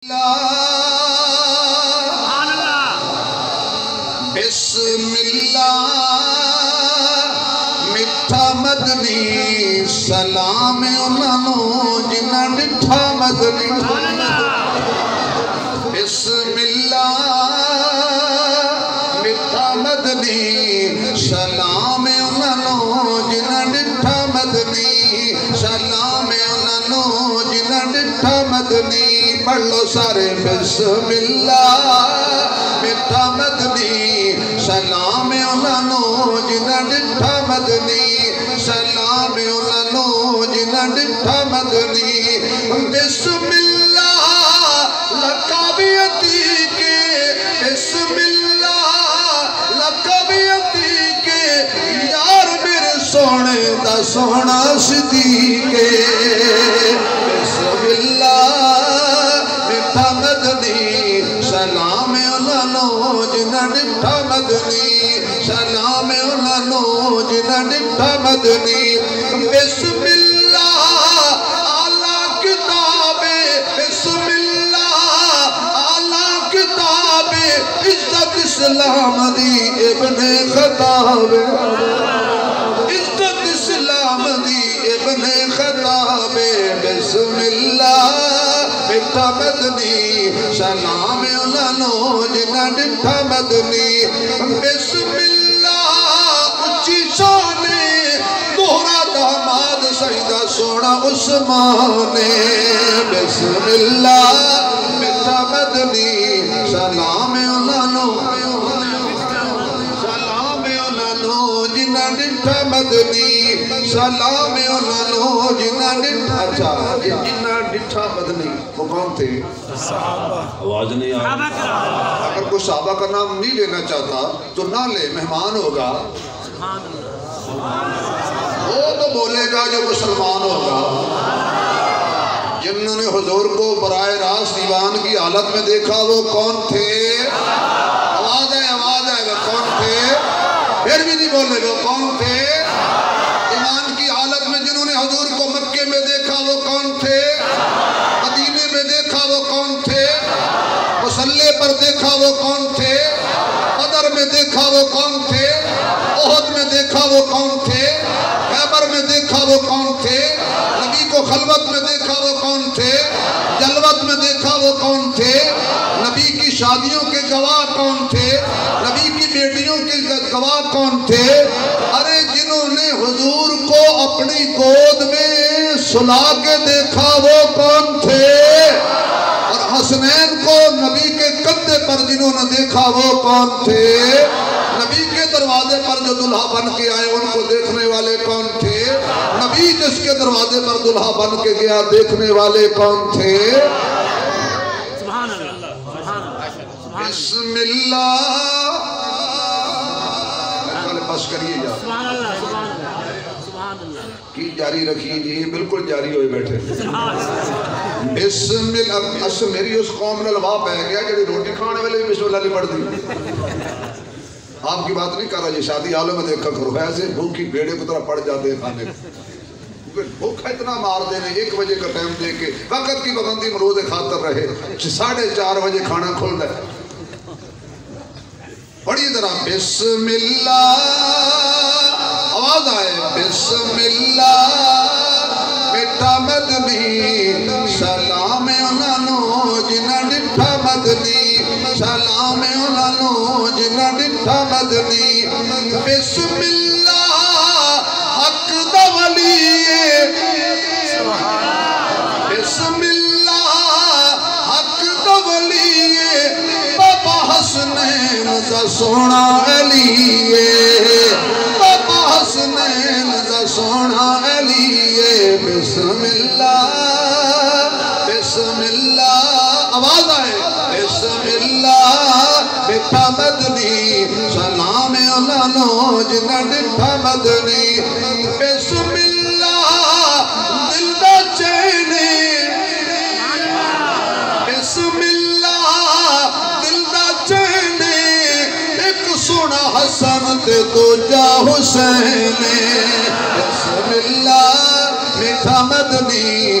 بسم اللہ میٹھا مدنی سلام انہوں جنہ ڈٹھا مدنی بسم اللہ میٹھا مدنی سلام انہوں جنہ ڈٹھا مدنی سلام انہوں جنہ ڈٹھا مدنی پڑھ لو سارے بسم اللہ میٹھا مدنی سلام انہوں جنہ ڈٹھا مدنی سلام انہوں جنہ ڈٹھا مدنی بسم اللہ لقبیتی کے بسم اللہ لقبیتی کے یار میرے سونے دا سونا صدیقے بسم اللہ میٹھا مدنی سلام انہوں جنہ ڈٹھا مدنی سلام انہوں جنہ ڈٹھا مدنی بسم اللہ اعلیٰ کتاب بسم اللہ اعلیٰ کتاب عزت اسلام دی ابن خطاب عزت اسلام دی ابن خطاب بسم اللہ میٹھا مدنی سلام انہوں جنہ ڈٹھا مدنی بسم اللہ اچھی شانے دوہرا داماد سیدہ سونا عثمانے بسم اللہ میٹھا مدنی سلام انہوں جنہ ڈٹھا مدنی سلام انہوں جنہ ڈٹھا اچھا جنہ ڈٹھا مدنی وہ کون تھے؟ آواز نہیں آئی اگر کوئی صحابہ کا نام نہیں لینا چاہتا تو نہ لے مہمان ہوگا وہ تو بولے گا جو مسلمان ہوگا جنہوں نے حضور کو براہ راست دیوان کی حالت میں دیکھا وہ کون تھے؟ آواز ہے وہ کون تھے؟ پھر بھی نہیں بولے وہ کون تھے؟ ایمان کی حالت میں جنہوں نے حضور کو مکے میں دیکھا وہ کون تھے؟ مدینے میں دیکھا وہ کون تھے؟ مسلح پر دیکھا وہ کون تھے؟ بدر میں دیکھا وہ کون تھے؟ احد میں دیکھا وہ کون تھے؟ خیبر میں دیکھا وہ کون تھے؟ نبی کو خلوت میں دیکھا وہ کون تھے؟ جلوت میں دیکھا وہ کون تھے؟ نبی کی شادیوں کے گواہ کون تھے؟ نبی کی بیٹیوں کے گواہ کون تھے؟ ارے جنہوں نے حضور کو اپنی گود میں سلا کے دیکھا وہ کون تھے؟ اور حسنین کو نبی کے کندھے پر جنہوں نے دیکھا وہ کون تھے؟ نبی کے دروازے پر جو دلہا بن کے آئے ان کو دیکھنے والے کون تھے؟ نبی جس کے دروازے پر دلہا بن کے گیا دیکھنے والے کون تھے؟ بسم اللہ بس کریے جا کی جاری رکھیے جی بالکل جاری ہوئے بیٹھے بسم اللہ اصل میری اس قوم نے لبا پہ گیا کہ روٹی کھانے والے بسم اللہ نہیں پڑھ دی آپ کی بات نہیں کر رہا یہ شادی حالوں میں دیکھا کرو ایسے بھوکی بیڑے کو طرح پڑ جاتے ہیں کھانے بھوکا اتنا مار دینے 1 بجے کا ٹائم دے کے وقت کی پابندی میں روزے خاطر رہے 4:30 بجے کھانا کھل رہا ہے پڑھیے ذرا بسم اللہ آواز آئے بسم اللہ میٹھا مدنی سلام انہوں جنہ ڈٹھا مدنی سلام انہوں جنہ ڈٹھا مدنی بسم اللہ حق دا ولی بسم اللہ حق دا ولی بابا حسنین دا سونا علی بابا حسنین دا سونا علی بسم اللہ آواز آئے بسم اللہ میٹھا مدنی سلام انہوں جنہ ڈٹھا مدنی بسم اللہ دل دا چینے بسم اللہ دل دا چینے ایک سونا حسن تے تو جا حسین بسم اللہ میٹھا مدنی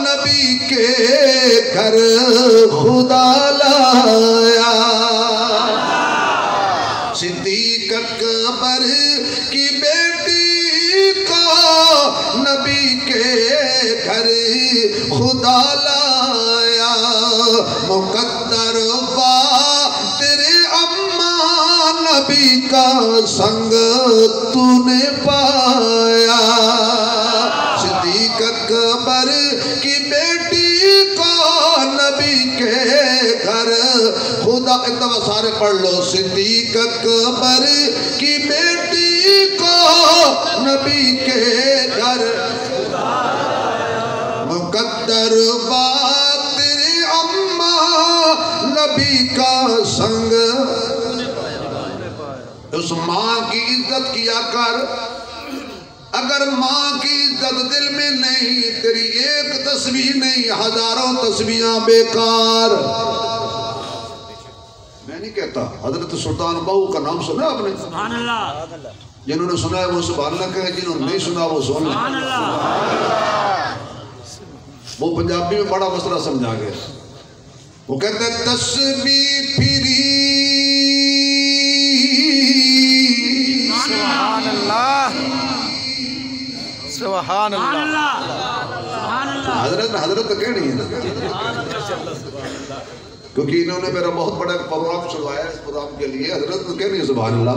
نبی کے گھر خدا لایا صدیق اکبر کی بیٹی کو نبی کے گھر خدا لایا مقدر تیرے اماں نبی کا سنگ تو نے پایا صدیق اکبر کی بیٹی کو نبی کے گھر خدا ایک دفعہ سارے پڑھ لو صدیق اکبر کی بیٹی کو نبی کے گھر مقدر تیرے اماں نبی کا سنگ اس ماں کی عزت کیا کر اگر ماں کی عزت دل میں نہیں تیری ایک تسبیح نہیں ہزاروں تسبیحاں بیکار میں نہیں کہتا حضرت سلطان باہو کا نام سنا آپ نے سبحان اللہ جنہوں نے سنا ہے وہ سبحان اللہ کہے جنہوں نے نہیں سنا وہ سن سبحان اللہ وہ پنجابی میں بڑا مسئلہ سمجھا گیا وہ کہتے ہیں تسبیح پھری سبحان اللہ سبحان اللہ سبحان اللہ حضرت تو کہنی ہے نا کیونکہ انہوں نے میرا بہت بڑا پروگرام چلوایا اس پروگرام کے لیے حضرت تو کہنی ہے سبحان اللہ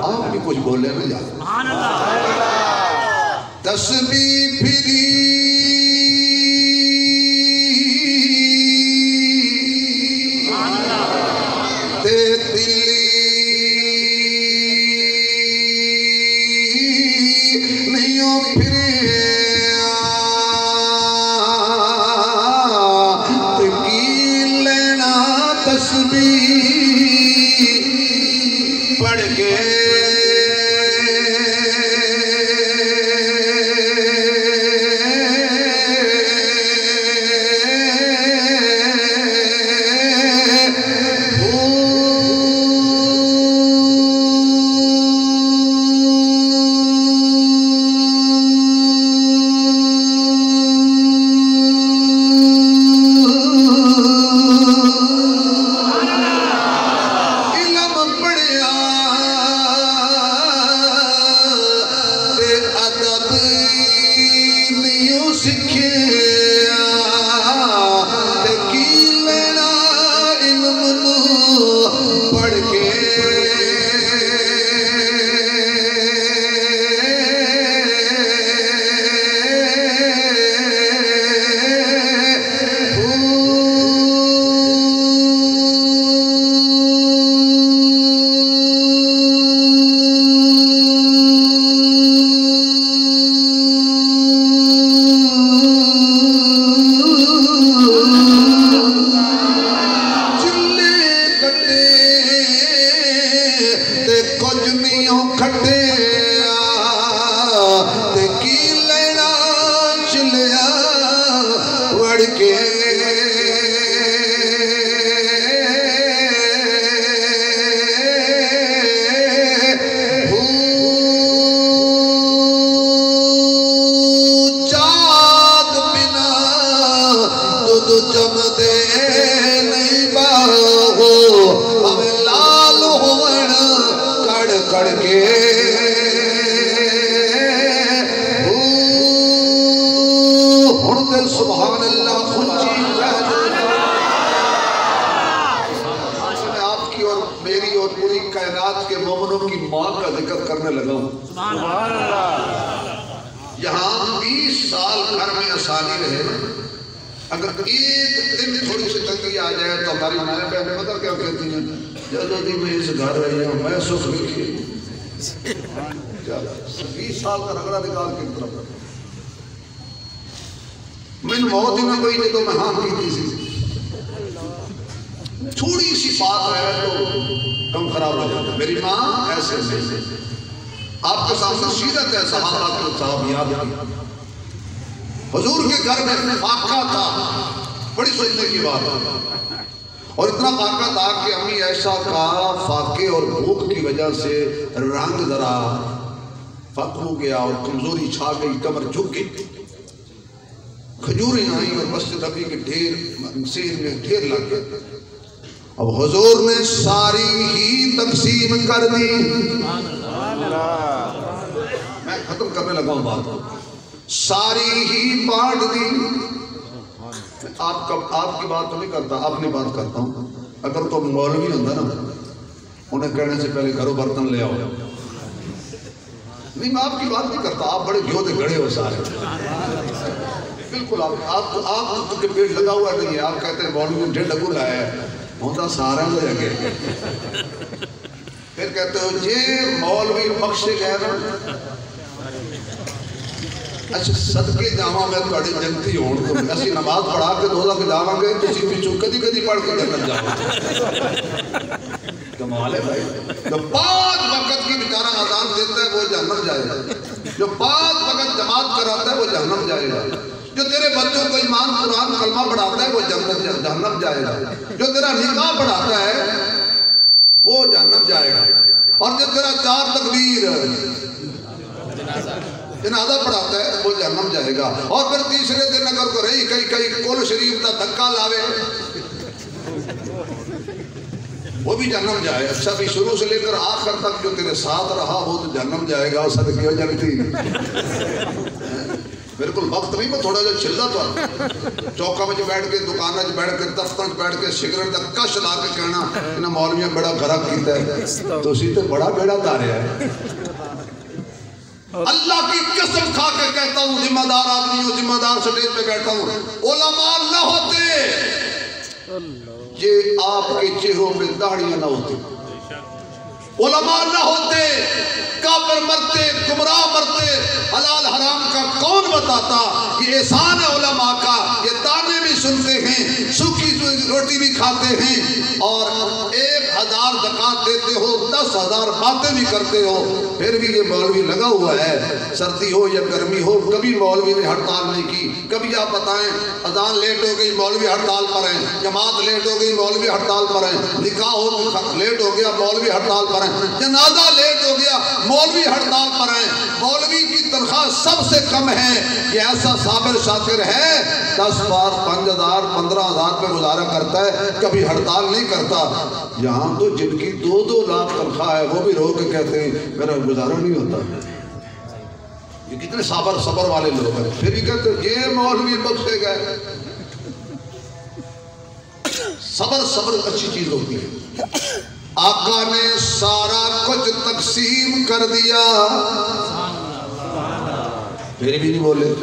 آپ بھی کچھ بولے نا جاتے سبحان اللہ تسبیح پھری پڑھ کے یہاں 20 سال گھر میں آسانی رہے اگر ایک دن تھوڑی سی تنگی آ جائے تو ہماری مائیں بہنیں پتہ کیا کہتی ہیں جلدی میں اس گھر رہی ہوں میں سکھ رکھی 20 سال کا رگڑا نکال کے طرف میں موت ہی نہ کوئی نہیں تو میں ہاں کی تھی تھوڑی سی بات ہے تو کم خراب ہو جاتا ہے. میری ماں ایسے آپ کے سامنے سیرت ہے صحابہ کے صحابیات کی. حضور کے گھر میں فاقہ تھا, بڑی سوچنے کی بات ہے, اور اتنا فاقہ تھا کہ امی عائشہ کا فاقے اور بھوک کی وجہ سے رنگ ذرا فتح ہو گیا اور کمزوری چھا گئی, کمر جھک گئی. کھجوریں آئیں اور مسجد نبی کے ڈھیر سین میں ڈھیر لگ گئے. اب حضور نے ساری ہی تقسیم کر دی. میں ختم کرنے لگا ہوں بات کو. ساری ہی بانٹ دی. آپ کی بات تو نہیں کرتا، اپنی بات کرتا ہوں. اگر تو مولوی ہوتا نا، انہیں کہنے سے پہلے گھروں برتن لے آؤ. نہیں، میں آپ کی بات نہیں کرتا. آپ بڑے گھیو دے گھڑے ہو سارے. بالکل آپ کے پیٹ لگا ہوا نہیں ہے. آپ کہتے ہیں مولوی نے 1.5 ڈبو لایا ہے، ہوتا سارا لے گئے. پھر کہتے ہو یہ مولوی بخشے گئے نا. اچھا صدقے جاواں میں تھوڑی جنتی ہون تو اسی نماز پڑھا کے دوزخ جاواں گے، تسی پچھو کدی کدی پڑھ کے جنت جاواں. کمال ہے بھائی. جو 5 وقت کی بیچارہ اذان دیتا ہے وہ جہنم جائے گا. جو 5 وقت جماعت کراتا ہے وہ جہنم جائے گا. جو تیرے بچوں کو ایمان قرآن کلمہ پڑھاتا ہے وہ جہنم جائے گا. جو تیرا نکاح پڑھاتا ہے وہ جہنم جائے گا. اور جو تیرا 4 تکبیر جنازہ پڑھاتا ہے وہ جہنم جائے گا. اور پھر تیسرے دن اگر کو رہی کئی کل شریف کا دھکا لاوے وہ بھی جہنم جائے. اچھا بھی شروع سے لے کر آخر تک جو تیرے ساتھ رہا وہ تو جہنم جائے گا. صدقے ہو جنتی. بالکل وقت نہیں، میں تھوڑا جا چلدا تو چوکا میں بیٹھ کے دکانہ میں بیٹھ کے دفتر بیٹھ کے سگریٹ دا کش لا کے کہنا انہاں مولویاں بڑا گھرک کیتا ہے. تو اسی تے بڑا بیڑا تاریا ہے. اللہ کی قسم کھا کے کہتا ہوں، ذمہ دار آدمی ہوں، ذمہ دار سٹیج پہ بیٹھا ہوں. علماء نہ ہوتے یہ آپ کے چہروں میں داڑیاں نہ ہوتی. علماء نہ ہوتے کافر مرتے، گمراہ مرتے. حلال حرام کا کون بتاتا؟ یہ احسان ہے علماء کا. یہ تانے بھی سنتے ہیں، سوکھی روٹی بھی کھاتے ہیں، اور 1000 زکوٰۃ دیتے ہو، 10,000 باتیں بھی کرتے ہو. پھر بھی یہ مولوی لگا ہوا ہے. سردی ہو یا گرمی ہو، کبھی مولوی نے ہڑتال نہیں کی. کبھی آپ بتائیں اذان لیٹ ہو گئی مولوی ہڑتال پر ہیں، جماعت لیٹ ہو گئی مولوی ہڑتال پر ہیں، نکاح لیٹ ہو گیا مولوی ہڑتال پر ہیں، جنازہ لیٹ ہو گیا مولوی ہڑتال پر ہیں. مولوی کی تنخواہ سب سے کم ہے. یہ ایسا صابر شاکر ہے 10 بار 5,000 15,000 پہ گزارا کرتا ہے، کبھی ہڑتال نہیں کرتا. یہاں تو جن کی 2-2 لاکھ تنخواہ ہے وہ بھی رو کے کہتے ہیں میرا گزارا نہیں ہوتا. یہ کتنے صبر والے لوگ ہیں. پھر بھی کہتے ہیں یہ مولوی بخشے گئے. صبر اچھی چیز ہوتی ہے. آقا نے سارا کچھ تقسیم کر دیا. پھر بھی نہیں بولے.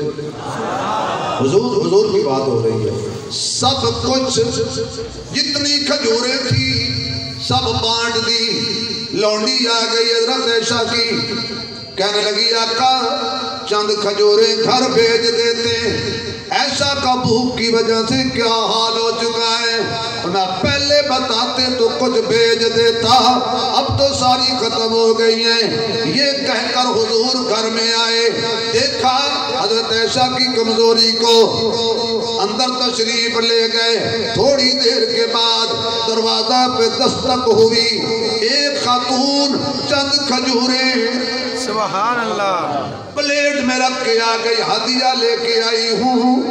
حضور کی بات ہو رہی ہے. سب کچھ جتنی کھجوریں تھی سب بانٹ دی. لونڈی آ گئی حضرت عائشہ کی، کہنے لگی آقا چند کھجوریں گھر بھیج دیتے. عائشہ کا بھوک کی وجہ سے کیا حال ہو چکا ہے، نہ پہلے بتاتے تو کچھ بھیج دیتا، اب تو ساری ختم ہو گئی ہیں. یہ کہہ کر حضور گھر میں آئے. دیکھا حضرت عائشہ کی کمزوری کو، اندر تشریف لے گئے. تھوڑی دیر کے بعد دروازہ پہ دستک ہوئی. ایک خاتون چند کھجوریں سبحان اللہ پلیٹ میں رکھ کے آ گئی. ہدیہ لے کے آئی ہوں.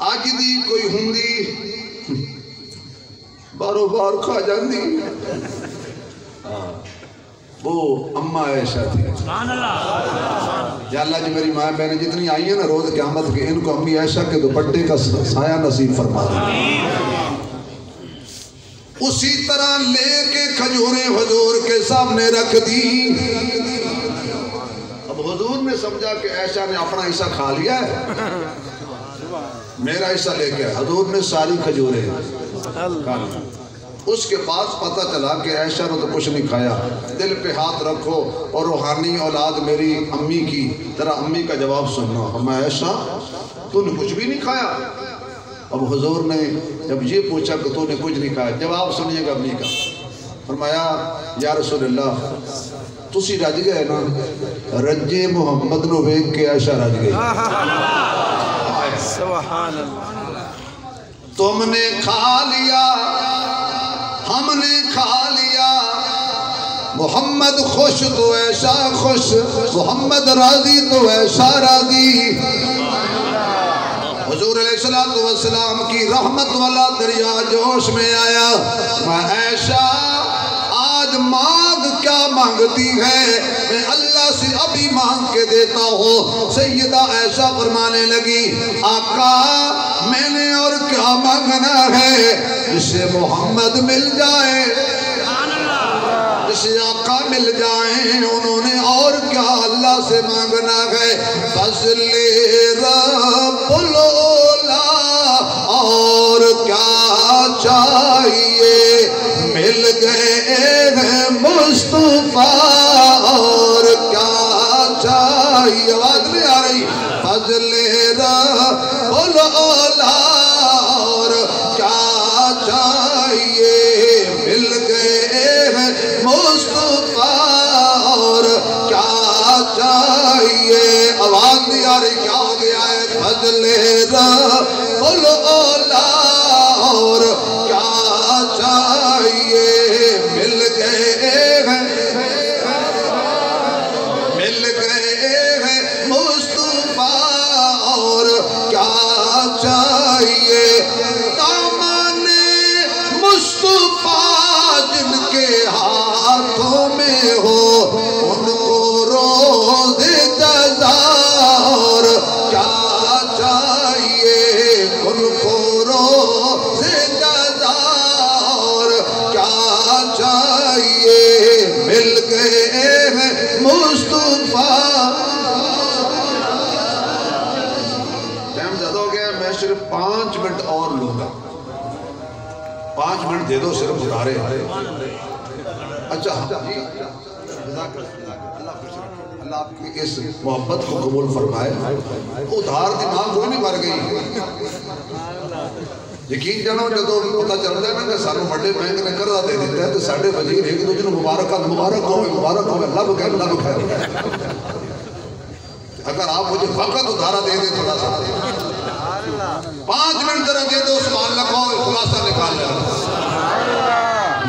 آج دی کوئی ہندی بارو بار کھا جاندی. وہ اماں عائشہ تھی. یا اللہ جی میری ماں بہنیں جتنی آئی ہیں نا روز قیامت کے، ان کو امی عائشہ کے دوپٹے کا سایہ نصیب فرما دے. اسی طرح لے کے کھجوریں حضور کے سامنے رکھ دی. اب حضور نے سمجھا کہ عائشہ نے اپنا حصہ کھا لیا ہے، میرا حصہ لے کے. حضور نے ساری کھجوریں کھا لی. اس کے بعد پتہ چلا کہ عائشہ نے تو کچھ نہیں کھایا. دل پہ ہاتھ رکھو اور روحانی اولاد میری امی کی، ذرا امی کا جواب سننا. میں عائشہ تو نے کچھ بھی نہیں کھایا؟ اب حضور نے جب یہ پوچھا کہ تو نے کچھ نہیں کھایا، جواب سنیے گا امی کا. فرمایا یا رسول اللہ تسی رج گئے نا، رجے محمد نو ویکھ کے عائشہ رج گئی. سبحان اللہ. تم نے کھا لیا، ہم نے کھا لیا. محمد خوش تو عائشہ خوش، محمد راضی تو عائشہ راضی. حضور علیہ السلام کی رحمت والا دریا جوش میں آیا. میں عائشہ آج مانگ کیا مانگتی ہے؟ میں اللہ سے ابھی مانگ کے دیتا ہوں. سیدہ عائشہ فرمانے لگی آقا میں نے اور کیا مانگنا ہے؟ جسے محمد مل جائے، جسے آقا مل جائیں، انہوں نے اور کیا اللہ سے مانگنا ہے؟ فضل رب العلا اور کیا چاہیے؟ مل گئے ہیں مصطفیٰ اور کیا چاہیے؟ آواز نہیں آ رہی. فضل رب العلا اور کیا چاہیے؟ مل گئے ہیں مصطفیٰ اور کیا چاہیے؟ آواز نہیں آ رہی، کیا ہو گیا ہے؟ فضل رب العلا اور کیا چاہیے؟ مل گئے ہیں، مل گئے ہیں مصطفیٰ اور کیا چاہیے؟ دامن مصطفیٰ جن کے ہاتھوں میں ہو ان کو روز جزا اور کیا چاہیے؟ ان کو روز جزا اور کیا چاہیے؟ مل گئے ہیں مصطفیٰ. ٹائم زیادہ ہو گیا، میں صرف 5 منٹ اور لوں گا. 5 منٹ دے دو صرف ادھارے. اچھا اللہ آپ کی اس محبت کو قبول فرمائے. ادھار دماغ کوئی نہیں مر گئی. یقین جانو جدو پتا چلتا ہے نا کہ سانو بڑے بینک نے قرضہ دے دیتا ہے تو ساڑھے وزیر ایک دوسرے مبارکات مبارک ہوئے لب گئے. اگر آپ مجھے فقط ادھارہ دے دیں تھوڑا سا 5 منٹ ذرا دے دو، سبحان اللہ کہو، خلاصہ نکال لیں.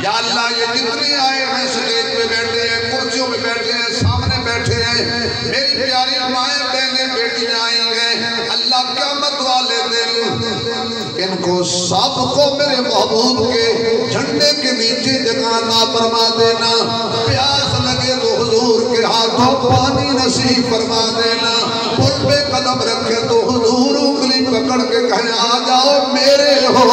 یا اللہ یہ جتنے آئے ہیں سٹیج پہ بیٹھے ہیں، کرسیوں پہ بیٹھے ہیں، سامنے بیٹھے ہیں، میری پیاری مائیں بہنیں بیٹیاں آئی ہیں، اللہ قیامت والے دن ان کو سب کو میرے محبوب کے جھنڈے کے نیچے جگہ عطا فرما دینا. پیاس لگے تو حضور کے ہاتھوں پانی نصیب فرما دینا. پل پہ قدم رکھے تو حضور انگلی پکڑ کے کہیں آ جاؤ میرے ہو،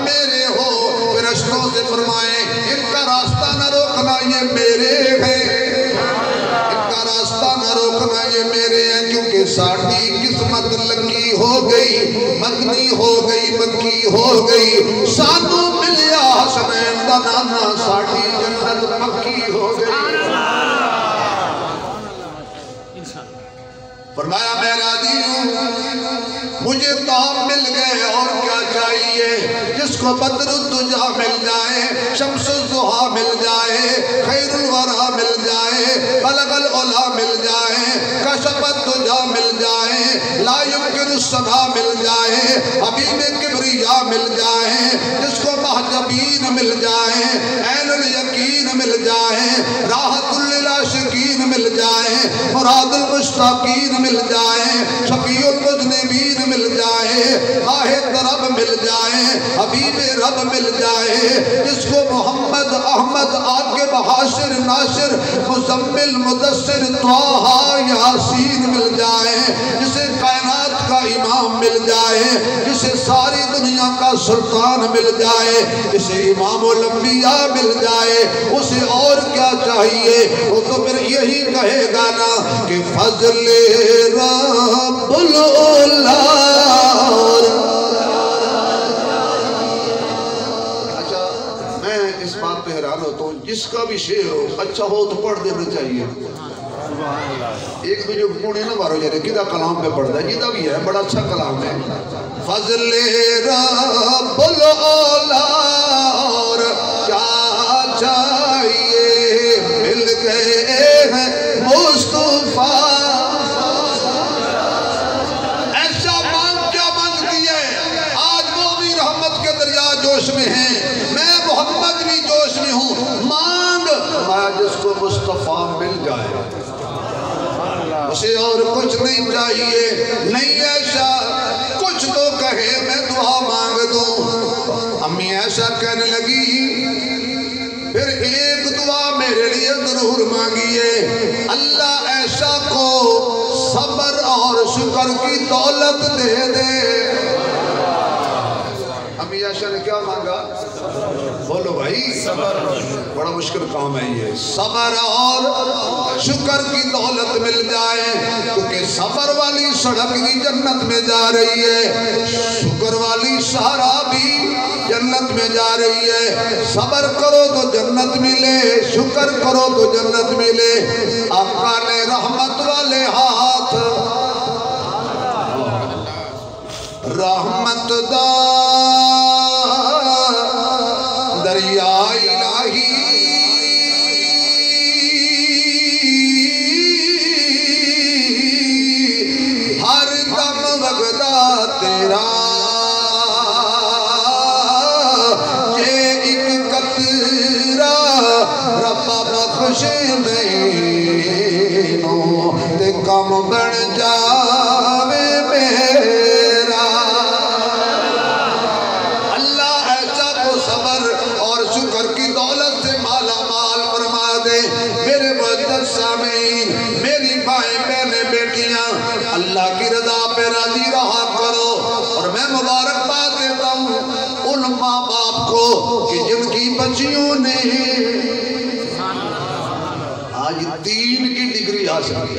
میرے ہو. فرشتوں سے فرمائیں ان کا راستہ نہ روکنا، یہ میرے ہیں. ان کا راستہ نہ روکنا، یہ میرے ہیں. کیونکہ ساڑھی قسمت لکی ہو گئی، مدنی ہو گئی، مکی ہو گئی. سانو ملیا حسنین دا نانا، ساڑھی جنت مکی ہو گئی. فرمایا میں راضی ہوں، مجھے تام مل گئے اور کیا چاہیے؟ جس کو بدر الدجا مل جائے، شمس الضحیٰ مل جائے، خیر الورا مل جائے، بلغ العلا مل جائے، کشف الدجا مل جائے، لا یمکن الصدا مل جائے، حبیب کبریا مل جائے، جس کو محجبین مل جائے، عین الیقین مل جائے، راحت للعاشقین مل جائے، مراد المشتاقین مل جائے، شفیع المذنبین مل جائے، واحد رب مل جائے، حبیب رب مل جائے. جس کو محمد احمد آگ بحاشر ناشر مزمل مدثر طٰہٰ یاسین مل جائے، جسے کائنات کا امام مل جائے، جسے ساری دنیا کا سلطان مل جائے، جسے امام الانبیاء مل جائے، اسے اور کیا چاہیے؟ وہ تو پھر یہی کہے گا نا کہ فضل رب العلا. اچھا میں اس بات پہ حیران ہوتا ہوں، جس کا بھی شعر ہو اچھا ہو تو پڑھ دینا چاہیے. ایک بھی جو پونے نہ مارو جائے کدھا کلام پہ پڑھ ہے، جدہ بھی ہے بڑا اچھا کلام ہے. فضل رب العلا اور کیا چاہیے؟ مل گئے ہیں مصطفیٰ. ایسا مانگ کیا مانگتی ہے؟ آج وہ بھی رحمت کے دریا جوش میں ہیں، میں محمد بھی جوش میں ہوں. مانگ جس کو مصطفیٰ مل جائے، اسے اور کچھ نہیں چاہیے، نہیں ایسا کچھ تو کہے میں دعا مانگ دوں۔ امی ایسا کہنے لگی پھر ایک دعا میرے لیے ضرور مانگیے، اللہ ایسا کو صبر اور شکر کی دولت دے دے۔ امی عائشہ نے کیا مانگا؟ بولو بھائی، بڑا مشکل کام ہے یہ، صبر اور شکر کی دولت مل جائے، کیونکہ صبر والی سڑک بھی جنت میں جا رہی ہے، شکر والی سہارا بھی جنت میں جا رہی ہے۔ صبر کرو تو جنت ملے، شکر کرو تو جنت ملے۔ آقا نے رحمت والے ہاتھ رحمت دا دریا الہی ہر دم وغدا تیرا، یہ ایک قطرہ ربا بخش مینوں تے کم بن جاوے میرا۔ اللہ ایسا کو صبر اور شکر کی دولت سے مالا مال فرما دے۔ میرے معزز سامعین، میری بھائی بہنیں بیٹیاں، اللہ کی رضا پہ راضی رہا کرو۔ اور میں مبارکباد دیتا ہوں ان ماں باپ کو کہ جن کی بچیوں نے آج دین کی ڈگری حاصل کی،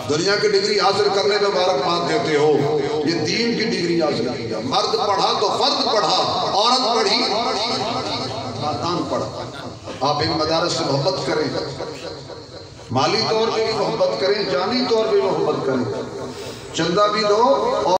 دنیا کی ڈگری حاصل کرنے میں مبارکباد دیتے ہو، یہ دین کی ڈگری حاصل کی۔ مرد پڑھا تو فرد پڑھا، عورت پڑھی خاتون پڑھا۔ آپ ان مدارس سے محبت کریں، مالی طور پہ بھی محبت کریں، جانی طور پہ بھی محبت کریں، چندہ بھی دو اور